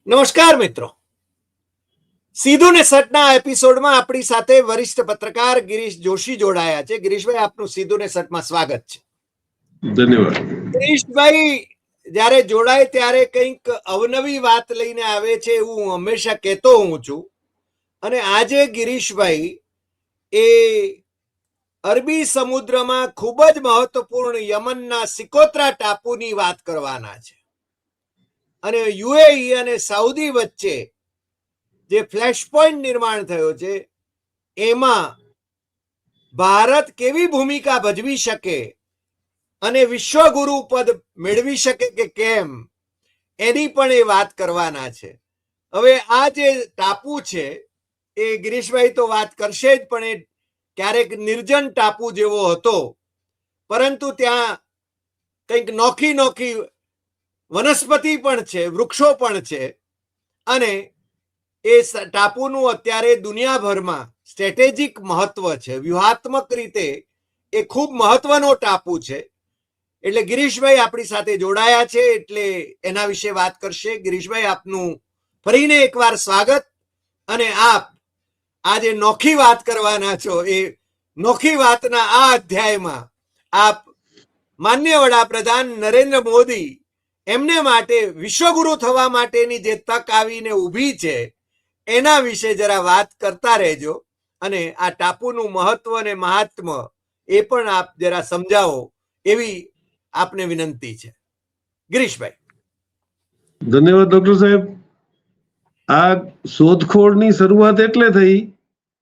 નમસ્કાર મિત્રો, સીધું ને સટના એપિસોડમાં આપણી સાથે વરિષ્ઠ પત્રકાર ગિરીશ જોશી જોડાયા છે. ગિરીશભાઈ, આપનું સીધું ને સટમાં સ્વાગત છે. ધન્યવાદ. ગિરીશભાઈ જ્યારે જોડાય ત્યારે કંઈક અવનવી વાત લઈને આવે છે એવું હું હંમેશા કહેતો હું છું, અને આજે ગિરીશભાઈ એ અરબી સમુદ્રમાં ખૂબ જ મહત્વપૂર્ણ યમનના સિકોત્રા ટાપુની વાત કરવાના છે. અને યુએઈ અને સાઉદી વચ્ચે જે ફ્લેશ પોઈન્ટ નિર્માણ થયો છે એમાં ભારત કેવી ભૂમિકા ભજવી શકે અને વિશ્વગુરુ પદ મેળવી શકે કે કેમ એની પણ એ વાત કરવાના છે. હવે આ જે ટાપુ છે એ ગિરીશભાઈ તો વાત કરશે જ, પણ એ ક્યારેક નિર્જન ટાપુ જેવો હતો, પરંતુ ત્યાં કંઈક નોખી નોખી વનસ્પતિ પણ છે, વૃક્ષો પણ છે, અને એ ટાપુનું અત્યારે દુનિયાભરમાં સ્ટ્રેટેજિક મહત્વ છે. વ્યૂહાત્મક રીતે એ ખૂબ મહત્વનો ટાપુ છે. એટલે ગિરીશભાઈ આપણી સાથે જોડાયા છે, એટલે એના વિશે વાત કરશે. ગિરીશભાઈ, આપનું ફરીને એકવાર સ્વાગત. અને આપ આજે નોખી વાત કરવાના છો, એ નોખી વાતના આ અધ્યાયમાં આપ માનનીય વડાપ્રધાન નરેન્દ્ર મોદી એમને માટે વિશ્વગુરુ થવા માટેની જે તક આવીને ઊભી છે એના વિશે જરા વાત કરતા રહેજો, અને આ ટાપુનું મહત્વ અને મહાત્મ્ય એ પણ આપ જરા સમજાવો એવી આપને વિનંતી છે. ગિરીશભાઈ. ધન્યવાદ ડોક્ટર સાહેબ. આ શોધખોળની શરૂઆત એટલે થઈ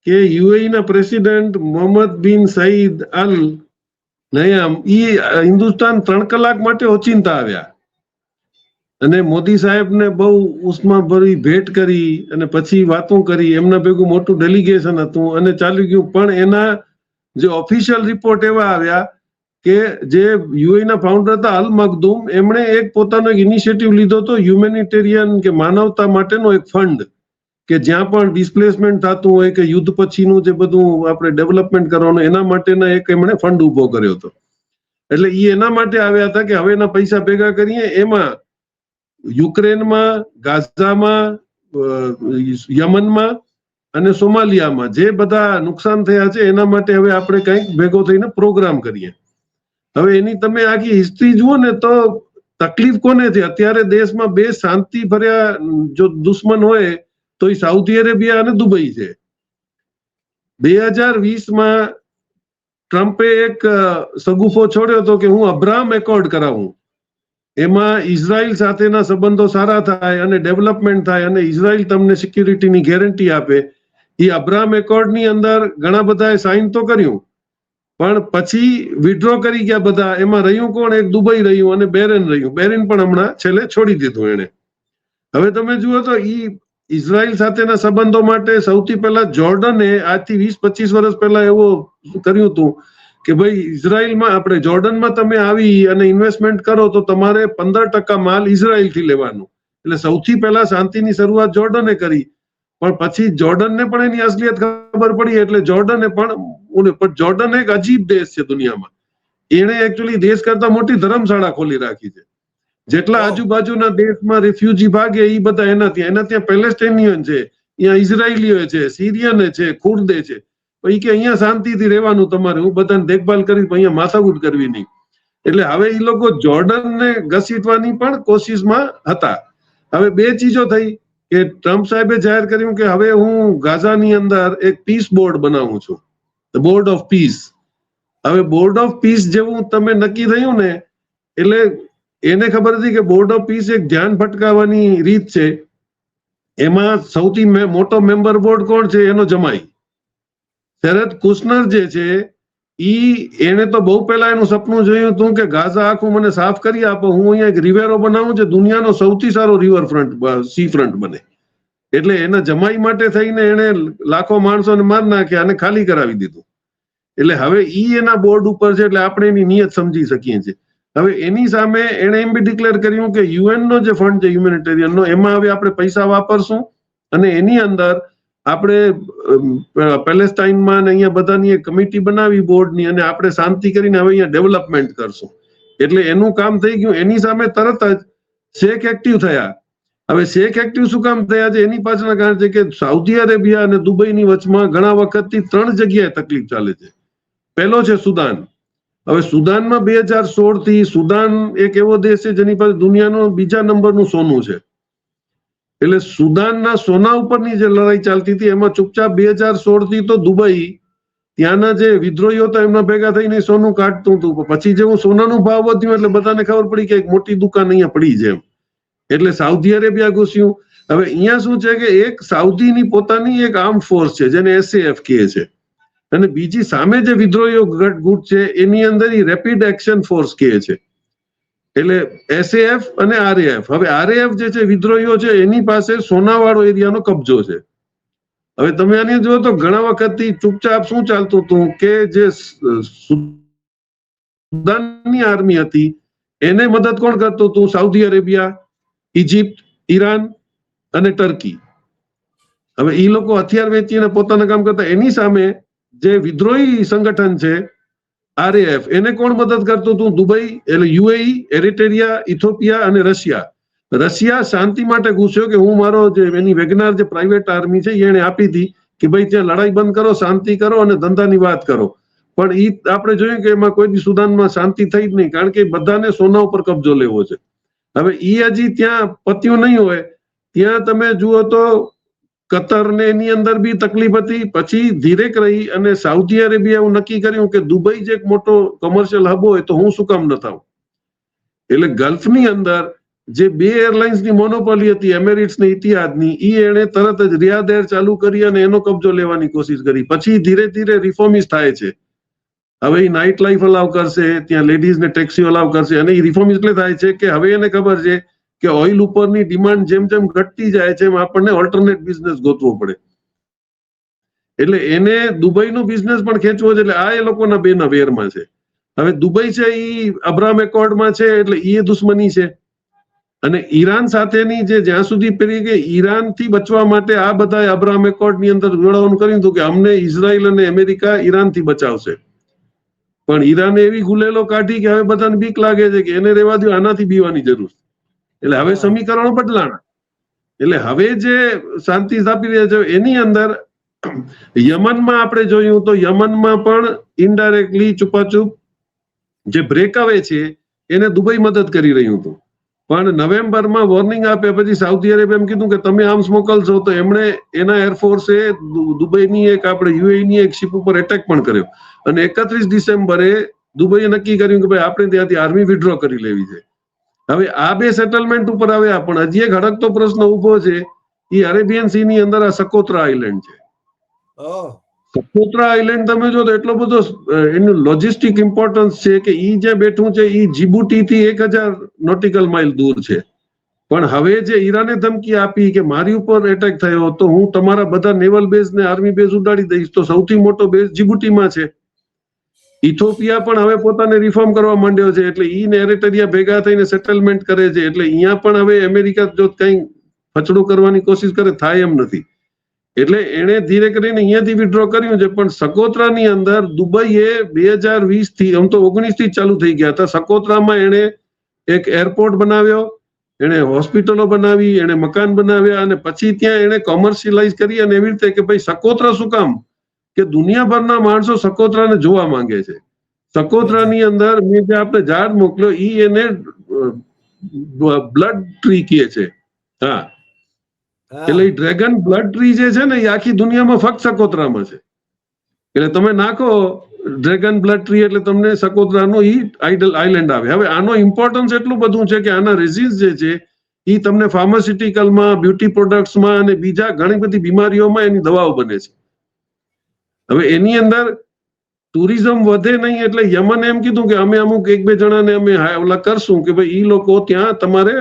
કે યુએઈ ના પ્રેસિડેન્ટ મોહમ્મદ બિન સઈદ અલ નયામ હિન્દુસ્તાન 3 કલાક માટે ઓચિંતા આવ્યા અને મોદી સાહેબને બહુ ઉષ્માભરી ભેટ કરી અને પછી વાતો કરી. એમના ભેગું મોટું ડેલિગેશન હતું અને ચાલ્યું ગયું. પણ એના જે ઓફિશિયલ રિપોર્ટ એવા આવ્યા કે જે યુએઈ ના ફાઉન્ડર હતા અલ મખદૂમ, એમણે એક પોતાનો ઇનિશિયેટિવ લીધો હતો, હ્યુમેનિટેરિયન કે માનવતા માટેનો એક ફંડ, કે જ્યાં પણ ડિસ્પ્લેસમેન્ટ થતું હોય કે યુદ્ધ પછીનું જે બધું આપણે ડેવલપમેન્ટ કરવાનું એના માટેના એક એમણે ફંડ ઉભો કર્યો હતો. એટલે એ એના માટે આવ્યા હતા કે હવે એના પૈસા ભેગા કરીએ. એમાં યુક્રેનમાં, ગાઝામાં, યમનમાં અને સોમાલિયામાં જે બધા નુકસાન થયા છે એના માટે હવે આપણે કંઈક ભેગો થઈને પ્રોગ્રામ કરીએ. હવે એની તમે આખી હિસ્ટ્રી જુઓ ને તો તકલીફ કોને છે? અત્યારે દેશમાં બે શાંતિ ભર્યા જો દુશ્મન હોય તો એ સાઉદી અરેબિયા અને દુબઈ છે. 2020માં ટ્રમ્પે એક સગુફો છોડ્યો હતો કે હું અબ્રાહમ એકોર્ડ કરાવું, એમાં ઇઝરાયલ સાથેના સંબંધો સારા થાય અને ડેવલપમેન્ટ થાય અને ઇઝરાયલ તમને સિક્યુરિટીની ગેરંટી આપે. એ અબ્રાહમ એકોર્ડની અંદર ઘણા બધાએ સાઇન તો કર્યું, પણ પછી વિડ્રો કરી ગયા બધા. એમાં રહ્યું કોણ? એક દુબઈ રહ્યું અને બેરેન રહ્યું. બેરેન પણ હમણાં છેલ્લે છોડી દીધું એને. હવે તમે જુઓ તો ઇઝરાયલ સાથેના સંબંધો માટે સૌથી પહેલા જોર્ડને આજથી 20-25 વર્ષ પહેલા એવો કર્યું હતું કે ભાઈ ઇઝરાયલમાં, આપણે જોર્ડનમાં તમે આવી અને ઇન્વેસ્ટમેન્ટ કરો તો તમારે 15% માલ ઇઝરાયલથી લેવાનું. એટલે સૌથી પહેલા શાંતિની શરૂઆત જોર્ડને કરી. પણ પછી જોર્ડનને પણ એની અસલિયત ખબર પડી, એટલે જોર્ડને પણ જોર્ડન એક અજીબ દેશ છે દુનિયામાં. એને એકચ્યુઅલી દેશ કરતા મોટી ધર્મશાળા ખોલી રાખી છે. જેટલા આજુબાજુના દેશમાં રિફ્યુજી ભાગે એ બધા એના ત્યાં પેલેસ્ટાઇનિયન છે, અહીંયા ઇઝરાયલીઓ છે, સિરિયન છે, ખુર્દ છે. પછી કે અહીંયા શાંતિથી રહેવાનું તમારે, હું બધાને દેખભાલ કરી, અહીંયા માથાકૂટ કરવી નહીં. એટલે હવે એ લોકો જોર્ડનને ઘસીટવાની પણ કોશિશમાં હતા. હવે બે ચીજો થઈ કે ટ્રમ્પ સાહેબે જાહેર કર્યું કે હવે હું ગાઝાની અંદર એક પીસ બોર્ડ બનાવું છું, બોર્ડ ઓફ પીસ. હવે બોર્ડ ઓફ પીસ જેવું તમે નક્કી થયું ને, એટલે એને ખબર હતી કે બોર્ડ ઓફ પીસ એક ધ્યાન ભટકાવવાની રીત છે. એમાં સૌથી મોટો મેમ્બર બોર્ડ કોણ છે? એનો જમાઈ શેરદ કુશનર જે છે, એને તો બહુ પહેલા એનું સપનું જોયું હતું કે ગાઝા આખું મને સાફ કરી આપો, હું અહીંયા એક રિવેરો બનાવું છે, દુનિયાનો સૌથી સારો રિવરફ્રન્ટ, સી ફ્રન્ટ બને. એટલે એના જમાઈ માટે થઈને એને લાખો માણસોને માર નાખ્યા અને ખાલી કરાવી દીધું. એટલે હવે એના બોર્ડ ઉપર છે, એટલે આપણે એની નિયત સમજી શકીએ છીએ. હવે એની સામે એને એમ બી ડિક્લેર કર્યું કે યુએન નો જે ફંડ છે હ્યુમેનિટેરિયનનો, એમાં હવે આપણે પૈસા વાપરશું અને એની અંદર આપણે પેલેસ્ટાઇનમાં અહીંયા બધાની એક કમિટી બનાવી બોર્ડની, અને આપણે શાંતિ કરીને હવે અહીંયા ડેવલપમેન્ટ કરશું. એટલે એનું કામ થઈ ગયું. એની સામે તરત જ શેખ એક્ટિવ થયા હવે શેખ એક્ટિવ શું કામ થયા છે એની પાછળના કારણ છે કે સાઉદી અરેબિયા અને દુબઈની વચમાં ઘણા વખતથી 3 જગ્યાએ તકલીફ ચાલે છે. પહેલો છે સુદાન. હવે સુદાનમાં 2016 થી સુદાન એક એવો દેશ છે જેની પાસે દુનિયાનો બીજા નંબરનું સોનું છે. એટલે સુદાનના સોના ઉપરની જે લડાઈ ચાલતી હતી એમાં ચૂપચાપ 2016 થી તો દુબઈ ત્યાંના જે વિદ્રોહીઓ હતા એમના ભેગા થઈને સોનું કાઢતું હતું. પછી જેવું સોનાનું ભાવ વધ્યું એટલે બધાને ખબર પડી કે એક મોટી દુકાન અહીંયા પડી છે એમ. એટલે સાઉદી અરેબિયા ઘૂસ્યું. હવે અહીંયા શું છે કે એક સાઉદીની પોતાની એક આર્મ ફોર્સ છે જેને SAF કહે છે, અને બીજી સામે જે વિદ્રોહીઓ ગુટ છે એની અંદર રેપિડ એક્શન ફોર્સ કહે છે. એટલે SAF અને RAF. હવે RAF જે છે વિદ્રોહીઓ છે એની પાસે સોનાવાળો એરિયાનો કબજો છે. હવે તમે આની જુઓ તો ઘણા વખતથી ચૂપચાપ શું ચાલતું હતું કે જે સુદાનની આર્મી હતી એને મદદ કોણ કરતું હતું? સાઉદી અરેબિયા, ઇજિપ્ત, ઈરાન અને ટર્કી. હવે એ લોકો હથિયાર વેચીને પોતાના કામ કરતા. એની સામે જે વિદ્રોહી સંગઠન છે RAF એને કોણ મદદ કરતું હતું? દુબઈ, એટલે UAE, એરિટ્રિયા, ઇથોપિયા અને રશિયા. રશિયા શાંતિ માટે ઘૂસ્યો કે હું મારો જે એની વેગનાર જે પ્રાઇવેટ આર્મી છે એને આપી હતી કે ભાઈ ત્યાં લડાઈ બંધ કરો, શાંતિ કરો અને ધંધાની વાત કરો. પણ એ આપણે જોયું કે એમાં કોઈ સુદાનમાં શાંતિ થઈ જ નહીં, કારણ કે બધાને સોના ઉપર કબજો લેવો છે. હવે એ હજી ત્યાં પત્યું નહીં હોય ત્યાં તમે જુઓ તો કતર ને એની અંદર બી તકલીફ હતી. પછી ધીરેક રહી અને સાઉદી અરેબિયા એવું નક્કી કર્યું કે દુબઈ જે એક મોટો કોમર્શિયલ હબ હોય તો હું શું કામ ન થાઉં. એટલે ગલ્ફની અંદર જે 2 એરલાઇન્સની મોનોપોલી હતી, એમિરેટ્સ ને ઇતિહાદની, એને તરત જ રિયાદ એર ચાલુ કરી અને એનો કબજો લેવાની કોશિશ કરી. પછી ધીરે ધીરે રિફોર્મિસ્ટ થાય છે. હવે એ નાઇટ લાઈફ અલાવ કરશે, ત્યાં લેડીઝને ટેક્સી અલાવ કરશે, અને એ રિફોર્મ એટલે થાય છે કે હવે એને ખબર છે કે ઓઇલ ઉપરની ડિમાન્ડ જેમ જેમ ઘટતી જાય છે એમ આપણને ઓલ્ટરનેટ બિઝનેસ ગોતવો પડે. એટલે એને દુબઈનો બિઝનેસ પણ ખેંચવો છે. એટલે આ એ લોકોના બેના વેરમાં છે. હવે દુબઈ છે એ અબ્રામ એકોર્ડમાં છે એટલે એ દુશ્મની છે. અને ઈરાન સાથેની જે જ્યાં સુધી પેલી કે ઈરાનથી બચવા માટે આ બધા અબ્રામ એકોર્ડની અંદર જોડાવાનું કર્યું હતું કે અમને ઇઝરાયલ અને અમેરિકા ઈરાનથી બચાવશે. પણ ઈરાને એવી ગુલેલો કાઢી કે હવે બધાને બીક લાગે છે કે એને રહેવા દો, આનાથી બીવાની જરૂર. એટલે હવે સમીકરણો બદલાણા. એટલે હવે જે શાંતિ સ્થાપી રહ્યા છે એની અંદર યમનમાં આપણે જોયું તો યમનમાં પણ ઇનડાયરેક્ટલી છુપાછુપ જે બ્રેક આવે છે એને દુબઈ મદદ કરી રહ્યું હતું. પણ નવેમ્બરમાં વોર્નિંગ આપ્યા પછી સાઉદી અરેબિયા એમ કીધું કે તમે આર્મ્સ મોકલશો તો એમણે એના એરફોર્સે દુબઈની એક આપણે UAEની એક શિપ ઉપર એટેક પણ કર્યો. અને 31 ડિસેમ્બરે દુબઈએ નક્કી કર્યું કે ભાઈ આપણે ત્યાંથી આર્મી વિડ્રો કરી લેવી છે. હવે આ 2 સેટલમેન્ટ ઉપર આવ્યા, પણ હજી એક હડકતો પ્રશ્ન ઉભો છે. એ અરેબિયન સી ની અંદર આ સકોત્રા આઇલેન્ડ છે. સકોત્રા આઇલેન્ડ તમે જો તો એટલો બધો એનું લોજિસ્ટિક ઇમ્પોર્ટન્સ છે કે ઈ જે બેઠું છે ઈ જીબુટી થી 1000 નોટિકલ માઇલ દૂર છે. પણ હવે જે ઈરાને ધમકી આપી કે મારી ઉપર એટેક થયો તો હું તમારા બધા નેવલ બેઝ ને આર્મી બેઝ ઉડાડી દઈશ, તો સૌથી મોટો બેઝ જીબુટીમાં છે. ઇથોપિયા પણ હવે પોતાને રિફોર્મ કરવા માંડ્યો છે. એટલે ઈ ને એરિટ્રિયા ભેગા થઈને સેટલમેન્ટ કરે છે. એટલે અહીંયા પણ હવે અમેરિકા જો કંઈ ફચડું કરવાની કોશિશ કરે થાય એમ નથી. એટલે એને ધીરે કરીને અહીંયાથી વિડ્રો કર્યું છે. પણ સકોત્રાની અંદર દુબઈએ 2020 થી આમ તો 19 થી ચાલુ થઈ ગયા હતા. સકોત્રામાં એને એક એરપોર્ટ બનાવ્યો, એને હોસ્પિટલો બનાવી, એને મકાન બનાવ્યા, અને પછી ત્યાં એને કોમર્શિયલાઇઝ કરી. અને એવી રીતે કે ભાઈ સકોત્રા શું કામ કે દુનિયાભરના માણસો સકોત્રાને જોવા માંગે છે. સકોત્રાની અંદર મેં જે આપણે ઝાડ મોકલ્યો ઈ એને બ્લડ ટ્રી કહે છે. હા, એટલે એ ડ્રેગન બ્લડ ટ્રી જે છે ને એ આખી દુનિયામાં ફક્ત સકોત્રામાં છે. એટલે તમે નાખો ડ્રેગન બ્લડ ટ્રી એટલે તમને સકોત્રાનો ઈ આઇલેન્ડ આવે. હવે આનો ઇમ્પોર્ટન્સ એટલું બધું છે કે આના રેઝિન્સ જે છે એ તમને ફાર્માસ્યુટિકલમાં, બ્યુટી પ્રોડક્ટ્સમાં અને બીજા ઘણી બધી બીમારીઓમાં એની દવાઓ બને છે. હવે એની અંદર ટુરિઝમ વધે નહીં એટલે યમન એમ કીધું કે અમે અમુક 1-2 જણાને અમે ઓલા કરશું કે ભાઈ ઈ લોકો ત્યાં તમારે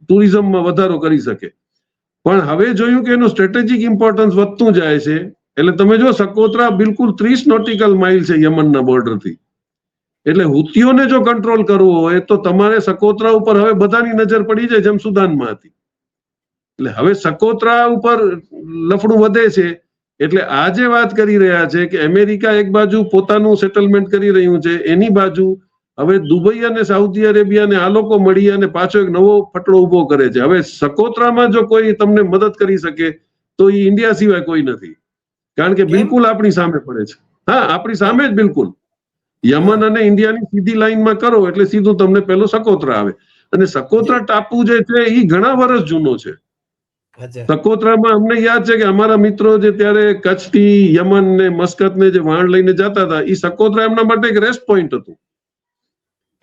ટુરિઝમમાં વધારો કરી શકે. પણ હવે જોયું કે એનું સ્ટ્રેટેજિક ઇમ્પોર્ટન્સ વધતું જાય છે. એટલે તમે જો સકોત્રા બિલકુલ 30 નોટિકલ માઇલ છે યમનના બોર્ડરથી. એટલે હુતીઓને જો કંટ્રોલ કરવો હોય તો તમારે સકોત્રા ઉપર હવે બધાની નજર પડી જાય જેમ સુદાનમાં હતી. એટલે હવે સકોત્રા ઉપર લફડું વધે છે. એટલે આ જે વાત કરી રહ્યા છે કે અમેરિકા એક બાજુ પોતાનું સેટલમેન્ટ કરી રહ્યું છે, એની બાજુ હવે દુબઈ અને સાઉદી અરેબિયાને આ લોકો મળી અને પાછો એક નવો ફટડો ઉભો કરે છે. હવે સકોત્રામાં જો કોઈ તમને મદદ કરી શકે તો એ ઇન્ડિયા સિવાય કોઈ નથી, કારણ કે બિલકુલ આપણી સામે પડે છે. હા, આપણી સામે જ બિલકુલ. યમન અને ઇન્ડિયાની સીધી લાઈનમાં કરો એટલે સીધું તમને પેલો સકોત્રા આવે. અને સકોત્રા ટાપુ જે છે એ ઘણા વર્ષ જૂનો છે. સકોત્રામાં અમને યાદ છે કે અમારા મિત્રો જે ત્યારે કચ્છથી યમન ને મસ્કત ને જે વાણ લઈને જતા હતા, એ સકોત્રા એમના માટે એક રેસ્ટ પોઈન્ટ હતું.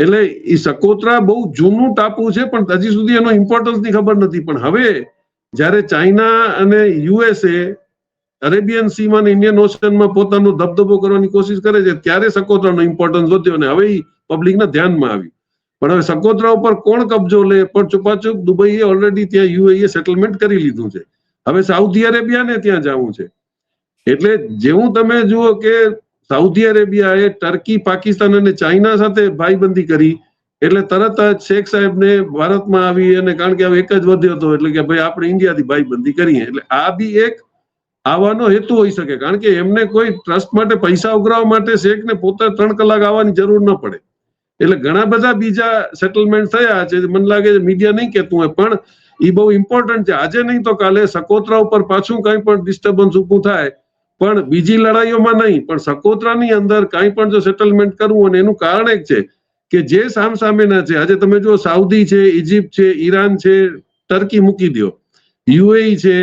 એટલે એ સકોત્રા બહુ જૂનું ટાપુ છે, પણ હજી સુધી એનો ઇમ્પોર્ટન્સ ની ખબર નથી. પણ હવે જયારે ચાઇના અને યુએસએ અરેબિયન સીમાં અને ઇન્ડિયન ઓશનમાં પોતાનો દબદબો કરવાની કોશિશ કરે છે, ત્યારે સકોત્રાનો ઇમ્પોર્ટન્સ વધ્યો અને હવે પબ્લિકના ધ્યાનમાં આવ્યું. પણ હવે સકોત્રા ઉપર કોણ કબજો લે? પણ છુપાછુપ દુબઈએ ઓલરેડી ત્યાં યુએઈએ સેટલમેન્ટ કરી લીધું છે. હવે સાઉદી અરેબિયાને ત્યાં જવું છે. એટલે જેવું તમે જુઓ કે સાઉદી અરેબિયાએ ટર્કી, પાકિસ્તાન અને ચાઇના સાથે ભાઈબંધી કરી એટલે તરત જ શેખ સાહેબને ભારતમાં આવી, અને કારણ કે હવે એક જ વધ્યો હતો એટલે કે ભાઈ આપણે ઇન્ડિયાથી ભાઈબંધી કરીએ. એટલે આ બી એક આવવાનો હેતુ હોઈ શકે, કારણ કે એમને કોઈ ટ્રસ્ટ માટે પૈસા ઉઘરાવવા માટે શેખને પોતે 3 કલાક આવવાની જરૂર ન પડે. એટલે ઘણા બધા બીજા સેટલમેન્ટ થયા છે. મને લાગે છે મીડિયા નહીં કહેતું હોય, પણ એ બહુ ઇમ્પોર્ટન્ટ છે. આજે નહીં તો કાલે સકોત્રા ઉપર પાછું કંઈ પણ ડિસ્ટર્બન્સ ઊભું થાય, પણ બીજી લડાઈઓમાં નહીં, પણ સકોત્રાની અંદર કંઈ પણ જો સેટલમેન્ટ કરવું, અને એનું કારણ એક છે કે જે સામસામેના છે. આજે તમે જો સાઉદી છે, ઇજિપ્ત છે, ઈરાન છે, ટર્કી મૂકી દો, યુએઈ છે,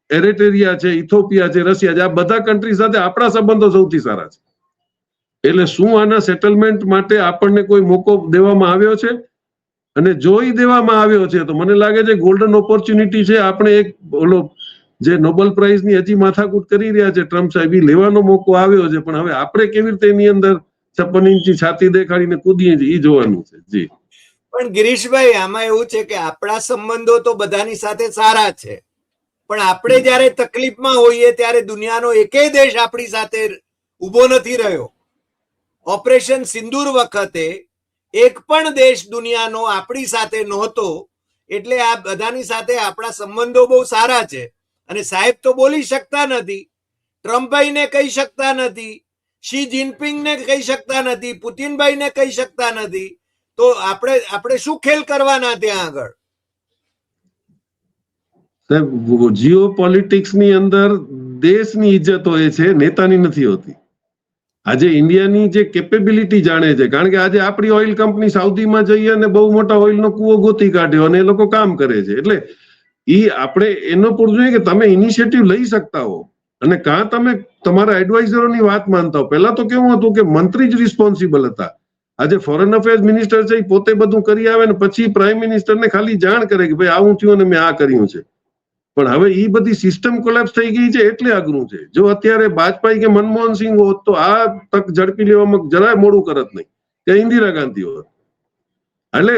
એરિટ્રિયા છે, ઇથોપિયા છે, રશિયા છે, આ બધા કન્ટ્રી સાથે આપણા સંબંધો સૌથી સારા છે. એટલે શું આના સેટલમેન્ટ માટે આપણને કોઈ મોકો દેવામાં આવ્યો છે? અને જો ઈ દેવામાં આવ્યો છે તો મને લાગે છે ગોલ્ડન ઓપોર્ચ્યુનિટી છે. આપણે એક ઓલો જે નોબેલ પ્રાઇઝની હજી માથાકૂટ કરી રહ્યા છે ટ્રમ્પ સાહેબ, એ લેવાનો મોકો આવ્યો છે. પણ હવે આપણે કેવી રીતે એની અંદર 56 ઇંચની છાતી દેખાડીને કૂદીએ છીએ એ જોવાનું છે. જી પણ ગિરીશભાઈ, આમાં એવું છે કે આપણા સંબંધો તો બધાની સાથે સારા છે, પણ આપણે જયારે તકલીફમાં હોઈએ ત્યારે દુનિયાનો એકેય દેશ આપણી સાથે ઉભો નથી રહ્યો. ઓપરેશન સિંદૂર વખતે એક પણ દેશ દુનિયાનો આપણી સાથે નહોતો. એટલે આ બધાની સાથે આપણા સંબંધો બહુ સારા છે. અને સાહેબ તો બોલી શકતા નથી, ટ્રમ્પભાઈને કહી શકતા નથી, શી જિનપિંગને કહી શકતા નથી, પુતિનભાઈને કહી શકતા નથી, તો આપણે શું ખેલ કરવાના ત્યાં આગળ? જીઓ પોલિટિક્સની અંદર દેશની ઇજ્જત હોય છે, નેતાની નથી હોતી. આજે ઇન્ડિયાની જે કેપેબિલિટી જાણે છે, કારણ કે આજે આપણી ઓઇલ કંપની સાઉદીમાં જઈએ અને બહુ મોટા ઓઇલનો કૂવો ગોતી કાઢ્યો અને એ લોકો કામ કરે છે. એટલે આપણે એનો પૂરું જોઈએ કે તમે ઇનિશિયેટિવ લઈ શકતા હો, અને કાં તમે તમારા એડવાઇઝરોની વાત માનતા હો. પહેલા તો કેવું હતું કે મંત્રી જ રિસ્પોન્સિબલ હતા. આજે ફોરેન અફેર્સ મિનિસ્ટર છે એ પોતે બધું કરી આવે ને પછી પ્રાઇમ મિનિસ્ટરને ખાલી જાણ કરે કે ભાઈ આવું થયું અને મેં આ કર્યું છે. પણ હવે એ બધી સિસ્ટમ કોલેપ્સ થઈ ગઈ છે એટલે અઘરું છે. જો અત્યારે વાજપેયી કે મનમોહન સિંહ હોત તો આ તક ઝડપી લેવામાં જરાય મોડું કરત નહીં, કે ઇન્દિરા ગાંધી હોત. એટલે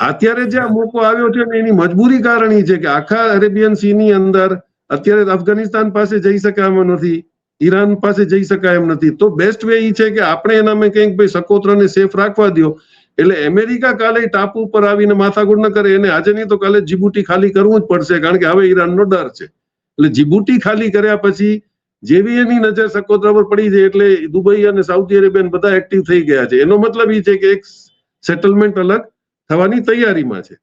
અત્યારે જે આ મોકો આવ્યો છે ને એની મજબૂરી કારણ એ છે કે આખા અરેબિયન સી ની અંદર અત્યારે અફઘાનિસ્તાન પાસે જઈ શકાય એમ નથી, ઈરાન પાસે જઈ શકાય એમ નથી. તો બેસ્ટ વે એ છે કે આપણે એનામે કંઈક ભાઈ સકોત્રાને સેફ રાખવા દો. એટલે અમેરિકા કાલે ટાપુ ઉપર આવીને માથાકૂટ ન કરે. એને આજે નહીં તો કાલે જીબુટી ખાલી કરવું જ પડશે, કારણ કે હવે ઈરાનનો ડર છે. એટલે જીબુટી ખાલી કર્યા પછી જેવી એની નજર સકોત્રા પર પડી જાય એટલે દુબઈ અને સાઉદી અરેબિયા બધા એક્ટિવ થઈ ગયા છે. એનો મતલબ એ છે કે એક સેટલમેન્ટ અલગ થવાની તૈયારીમાં છે.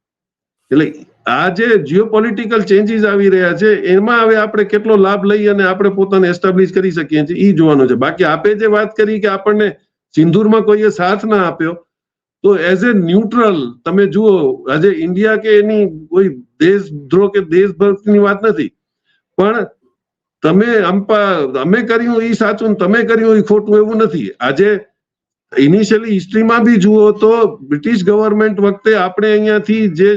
એટલે આ જે જીઓપોલિટિકલ ચેન્જીસ આવી રહ્યા છે એમાં હવે આપણે કેટલો લાભ લઈ અને આપણે પોતાને એસ્ટાબ્લિશ કરી શકીએ છીએ એ જોવાનું છે. બાકી આપે જે વાત કરી કે આપણને સિંદૂરમાં કોઈએ સાથ ના આપ્યો, તો એઝ એ ન્યુટ્રલ તમે જુઓ, આજે ઇન્ડિયા કે એની કોઈ દેશદ્રોહ કે દેશભક્તિની વાત નથી, પણ અમે કર્યું એ સાચું, તમે કર્યું એ ખોટું એવું નથી. આજે ઇનિશિયલી હિસ્ટ્રીમાં બી જુઓ તો બ્રિટિશ ગવર્મેન્ટ વખતે આપણે અહીંયાથી જે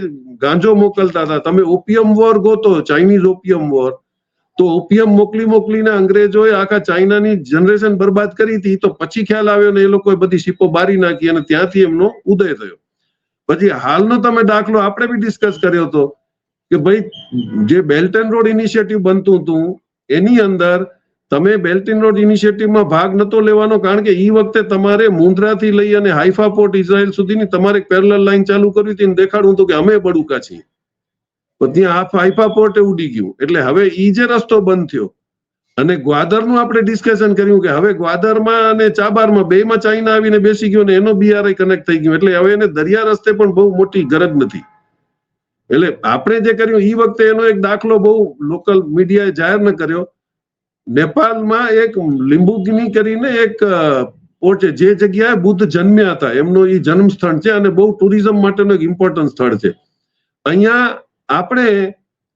ગાંજો મોકલતા હતા, તમે ઓપિયમ વોર ગોતો, ચાઇનીઝ ઓપિયમ વોર, તો ઓપિયમ મોકલીને અંગ્રેજોએ આખા ચાઇનાની જનરેશન બરબાદ કરી હતી. તો પછી ખ્યાલ આવ્યો ને એ લોકોએ બધી શીપો બારી નાખી અને ત્યાંથી એમનો ઉદય થયો. પછી હાલનો તમે દાખલો આપણે બી ડિસ્કસ કર્યો હતો કે ભાઈ જે બેલ્ટ એન્ડ રોડ ઇનિશિયેટિવ બનતું હતું એની અંદર તમે બેલ્ટ એન્ડ રોડ ઇનિશિયેટિવમાં ભાગ નતો લેવાનો, કારણ કે એ વખતે તમારે મુન્દ્રાથી લઈ અને હાઈફા પોર્ટ ઇઝરાયલ સુધીની તમારે એક પેરેલલ લાઈન ચાલુ કરવી હતી, દેખાડવું હતું કે અમે બડુકા છીએ. ત્યાં હાઈફા પોર્ટ ઉડી ગયું. એટલે હવે ઈ જે રસ્તો બંધ થયો, અને ગ્વાદરનું આપણે ડિસ્કશન કર્યું કે હવે ગ્વાદરમાં અને ચાબારમાં બેમાં ચાઇના આવીને બેસી ગયો ને એનો બીઆરઆઈ કનેક્ટ થઈ ગયો, એટલે હવે એને દરિયા રસ્તે પણ બહુ મોટી ગરજ નથી. એટલે આપણે જે કર્યું એ વખતે એનો એક દાખલો બહુ લોકલ મીડિયાએ જાહેર ન કર્યો. નેપાળમાં એક લિંબુગીની કરીને એક પોર્ટ છે, જે જગ્યાએ બુદ્ધ જન્મ્યા હતા એમનું એ જન્મ સ્થળ છે અને બહુ ટુરિઝમ માટેનું એક ઇમ્પોર્ટન્ટ સ્થળ છે. અહીંયા આપણે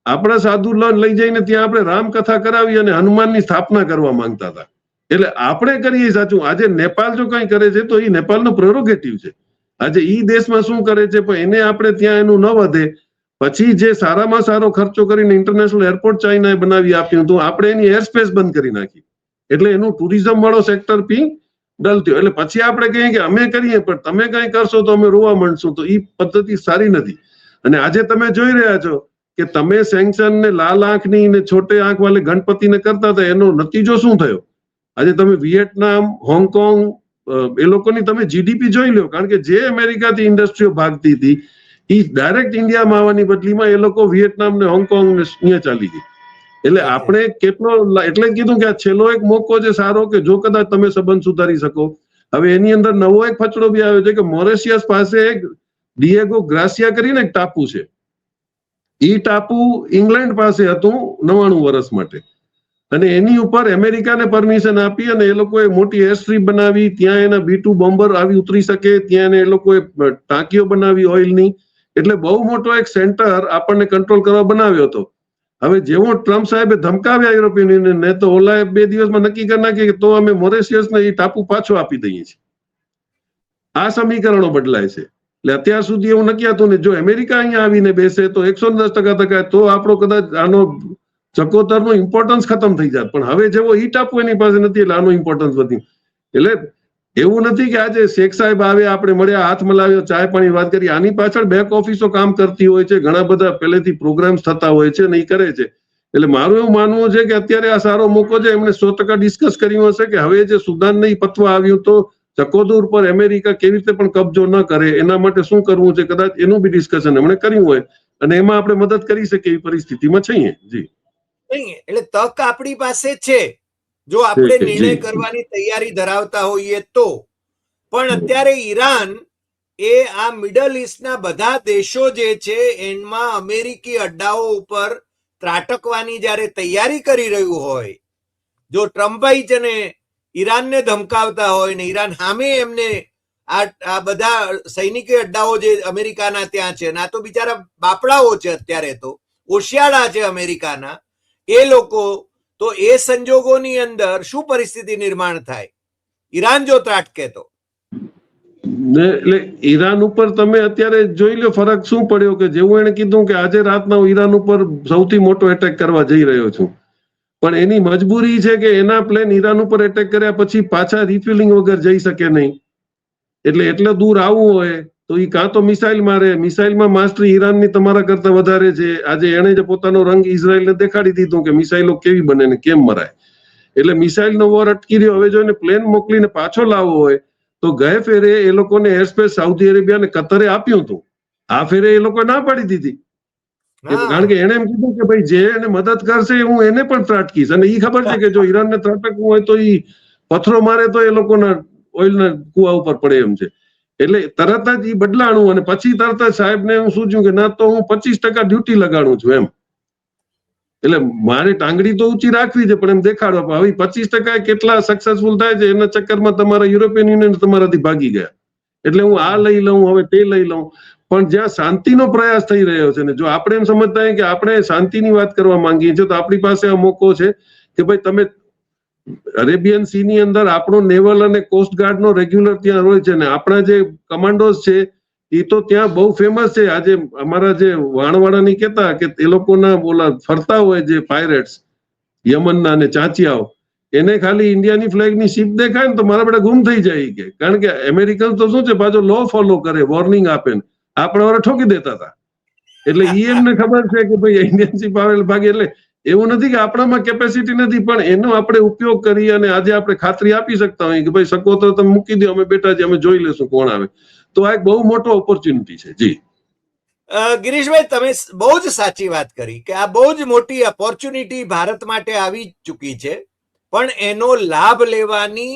આપણા સાધુ લઈ જઈને ત્યાં આપણે રામકથા કરાવી અને હનુમાનની સ્થાપના કરવા માંગતા હતા. એટલે આપણે કરીએ સાચું. આજે નેપાળ જો કંઈ કરે છે તો એ નેપાળનો પ્રેરોગેટિવ છે. આજે ઈ દેશમાં શું કરે છે પણ એને આપણે ત્યાં એનું ન વધે. પછી જે સારામાં સારો ખર્ચો કરીને ઇન્ટરનેશનલ એરપોર્ટ ચાઇનાએ બનાવી આપ્યું હતું, આપણે એની એર સ્પેસ બંધ કરી નાખી, એટલે એનું ટુરિઝમ વાળો સેક્ટર પી ડલ થયો. એટલે પછી આપણે કહીએ કે અમે કરીએ પણ તમે કઈ કરશો તો અમે રોવા માંડશું, તો એ પદ્ધતિ સારી નથી. અને આજે તમે જોઈ રહ્યા છો કે તમે સેન્કશન ને લાલ આંખની ને છોટે આંખ વાલે ગણપતિને કરતા હતા, એનો નતીજો શું થયો? આજે તમે વિયેટનામ, હોંગકોંગ એ લોકોની તમે જીડીપી જોઈ લો, કારણ કે જે અમેરિકાથી ઇન્ડસ્ટ્રીઓ ભાગતી હતી એ ડાયરેક્ટ ઇન્ડિયામાં આવવાની બદલીમાં એ લોકો વિયેટનામ ને હોંગકોંગ ને અહીંયા ચાલી ગઈ. એટલે આપણે કેટલો, એટલે કીધું કે આ છેલ્લો એક મોકો છે સારો કે જો કદાચ તમે સંબંધ સુધારી શકો. હવે એની અંદર નવો એક ફચડો બી આવ્યો છે કે મોરેશિયસ પાસે એક ડિએગો ગ્રાસિયા કરીને એક ટાપુ છે. એ ટાપુ ઇંગ્લેન્ડ પાસે હતું 99 વર્ષ માટે, અને એની ઉપર અમેરિકાને પરમિશન આપી અને એ લોકોએ મોટી એર સ્ટ્રીપ બનાવી, ત્યાં એના B2 બોમ્બર આવી ઉતરી શકે, ત્યાં એ લોકોએ ટાંકીઓ બનાવી ઓઇલની. એટલે બહુ મોટો એક સેન્ટર આપણને કંટ્રોલ કરવા બનાવ્યો હતો. હવે જેવો ટ્રમ્પ સાહેબે ધમકાવ્યા યુરોપિયન યુનિયનને, તો ઓલાએ 2 દિવસમાં નક્કી કરી નાખી કે તો અમે મોરેશિયસને એ ટાપુ પાછો આપી દઈએ છીએ. આ સમીકરણો બદલાય છે. એટલે અત્યાર સુધી એવું નક્કી હતું ને, જો અમેરિકા અહીંયા આવીને બેસે તો 110% તો આપણો કદાચ આનો ચકોતરનું ઇમ્પોર્ટન્સ ખતમ થઈ જાય. પણ હવે જેવો ઈ ટાપુ એની પાસે નથી એટલે આનું ઇમ્પોર્ટન્સ વધ્યું. એટલે એવું નથી કે આજે શેખ સાહેબ આવે, આપણે મળ્યા, હાથ મલાવ્યો, ચાય પાણી વાત કરી. આની પાછળ બેક ઓફિસો કામ કરતી હોય છે, ઘણા બધા પહેલેથી પ્રોગ્રામ્સ થતા હોય છે ને એ કરે છે. એટલે મારું એવું માનવું છે કે અત્યારે આ સારો મોકો છે. એમણે 100% ડિસ્કસ કર્યું હશે કે હવે જે સુદાનને પતવા આવ્યું તો ચકોદર પર અમેરિકા કેવી રીતે પણ કબજો ન કરે એના માટે શું કરવું છે, કદાચ એનું બી ડિસ્કશન એમણે કર્યું હોય અને એમાં આપણે મદદ કરી શકીએ એવી પરિસ્થિતિમાં છીએ. જી એટલે તક આપણી પાસે છે જો આપણે નિર્ણય કરવાની તૈયારી ધરાવતા હોઈએ તો. પણ અત્યારે ઈરાન એ આ મિડલ ઈસ્ટના બધા દેશો જે છે એમાં અમેરિકી અડ્ડાઓ ઉપર ત્રાટકવાની જ્યારે તૈયારી કરી રહ્યું હોય, જો ટ્રમ્પભાઈ છે ને ઈરાનને ધમકાવતા હોય ને ઈરાન સામે એમને આ બધા સૈનિકી અડ્ડાઓ જે અમેરિકાના ત્યાં છે, ના તો બિચારા બાપડાઓ છે, અત્યારે તો ઓશિયાળા છે અમેરિકાના એ લોકો, તો એ સંજોગોની અંદર શું પરિસ્થિતિ નિર્માણ થાય ઈરાન જો ત્રાટકે તો? એટલે ઈરાન ઉપર તમે અત્યારે જોઈ લો ફરક શું પડ્યો કે જેવું એને કીધું કે આજે રાતના હું ઈરાન ઉપર સૌથી મોટો એટેક કરવા જઈ રહ્યો છું, પણ એની મજબૂરી છે કે એના પ્લેન ઈરાન ઉપર એટેક કર્યા પછી પાછા રિફિલિંગ વગર જઈ શકે નહીં. એટલે દૂર આવવું હોય તો એ કાં તો મિસાઇલ મારે, મિસાઇલમાં માસ્ટરી ઈરાનની તમારા કરતા વધારે છે. આજે એને જ પોતાનો રંગ ઇઝરાયલને દેખાડી દીધું કે મિસાઇલો કેવી બને ને કેમ મરાય. એટલે મિસાઇલનો વોર અટકી રહ્યો. હવે જો એને પ્લેન મોકલીને પાછો લાવવો હોય તો ગયે ફેરે એ લોકોને એરસ્પેસ સાઉદી અરેબિયા અને કતરે આપ્યું હતું, આ ફેરે એ લોકો ના પાડી દીધી. કારણ કે એને એમ કીધું કે ભાઈ જે એને મદદ કરશે હું એને પણ ત્રાટકીશ, અને એ ખબર છે કે જો ઈરાનને ત્રાટકવું હોય તો એ પથ્થરો મારે તો એ લોકોના ઓઇલના કુવા ઉપર પડે એમ છે. એટલે તરત જ એ બદલાણું અને પછી તરત જ સાહેબને હું શું છું કે ના તો હું 25% ડ્યુટી લગાડું છું એમ. એટલે મારે ટાંગડી તો ઊંચી રાખવી છે પણ એમ દેખાડો. હવે 25% કેટલા સક્સેસફુલ થાય છે એના ચક્કરમાં તમારા યુરોપિયન યુનિયન તમારાથી ભાગી ગયા. એટલે હું આ લઈ લઉં, હવે તે લઈ લઉં. પણ જ્યાં શાંતિનો પ્રયાસ થઈ રહ્યો છે ને, જો આપણે એમ સમજતા હોય કે આપણે શાંતિની વાત કરવા માંગીએ છીએ તો આપણી પાસે આ મોકો છે કે ભાઈ તમે અરેબિયન સી ની અંદર આપણો નેવલ અને કોસ્ટગાર્ડનો રેગ્યુલર ત્યાં હોય છે ને આપણા જે કમાન્ડોઝ છે એ તો ત્યાં બહુ ફેમસ છે. આજે અમારા જે વાણવાડાની કહેતા કે એ લોકોના બોલા ફરતા હોય જે પાયરેટ્સ યમનના ને ચાંચિયાઓ, એને ખાલી ઇન્ડિયાની ફ્લેગની શિપ દેખાય ને તો મારા બેટા ગુમ થઈ જાય કે, કારણ કે અમેરિકન તો શું છે પાછો લો ફોલો કરે, વોર્નિંગ આપે ને આપણા વાળા ઠોકી દેતા હતા. એટલે એ એમને ખબર છે કે ભાઈ ઇન્ડિયન શિપ આવે ભાગે. એટલે એવું નથી કે આપણામાં કેપેસિટી નથી, પણ એનો આપણે ઉપયોગ કરી અને આજે આપણે ખાતરી આપી શકતા હોઈએ કે ભાઈ શકો તો તમે મૂકી દો, અમે બેટા છીએ, અમે જોઈ લેશું કોણ આવે. તો આ એક બહુ મોટો ઓપોર્ચ્યુનિટી છે. જી ગિરીશભાઈ, તમે બહુ જ સાચી વાત કરી કે આ બહુ જ મોટી ઓપોર્ચ્યુનિટી ભારત માટે આવી ચૂકી છે. પણ એનો લાભ લેવાની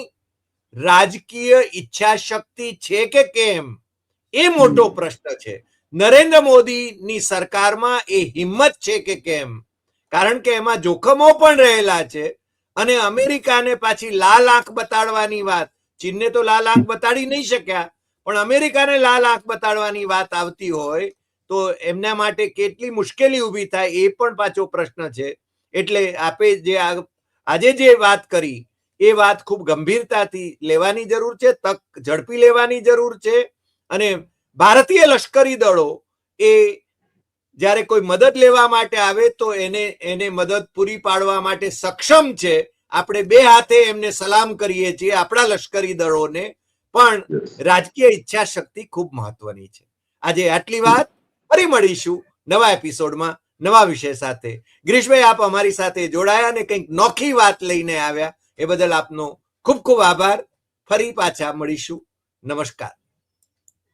રાજકીય ઈચ્છા શક્તિ છે કે કેમ, એ મોટો પ્રશ્ન છે. નરેન્દ્ર મોદીની સરકારમાં એ હિંમત છે કે કેમ, કારણ કે એમાં જોખમો પણ રહેલા છે. અને અમેરિકાને પાછી લાલ આંખ બતાડવાની વાત, ચીનને તો લાલ આંખ બતાડી નહીં શક્યા, પણ અમેરિકાને લાલ આંખ બતાડવાની વાત આવતી હોય તો એમના માટે કેટલી મુશ્કેલી ઊભી થાય એ પણ પાછો પ્રશ્ન છે. એટલે આપે જે આજે જે વાત કરી એ વાત ખૂબ ગંભીરતાથી લેવાની જરૂર છે, તક ઝડપી લેવાની જરૂર છે. અને ભારતીય લશ્કરી દળો એ જ્યારે કોઈ મદદ લેવા માટે આવે તો એને મદદ પૂરી પાડવા માટે સક્ષમ છે. આપણે બે હાથે એમને સલામ કરીએ છીએ, આપણા લશ્કરી દળોને. પણ રાજકીય ઈચ્છા શક્તિ ખૂબ મહત્વની છે. આજે આટલી વાત, ફરી મળીશું નવા એપિસોડમાં નવા વિષય સાથે. ગિરીશભાઈ, આપ અમારી સાથે જોડાયા અને કંઈક નોખી વાત લઈને આવ્યા, એ બદલ આપનો ખૂબ ખૂબ આભાર. ફરી પાછા મળીશું. નમસ્કાર.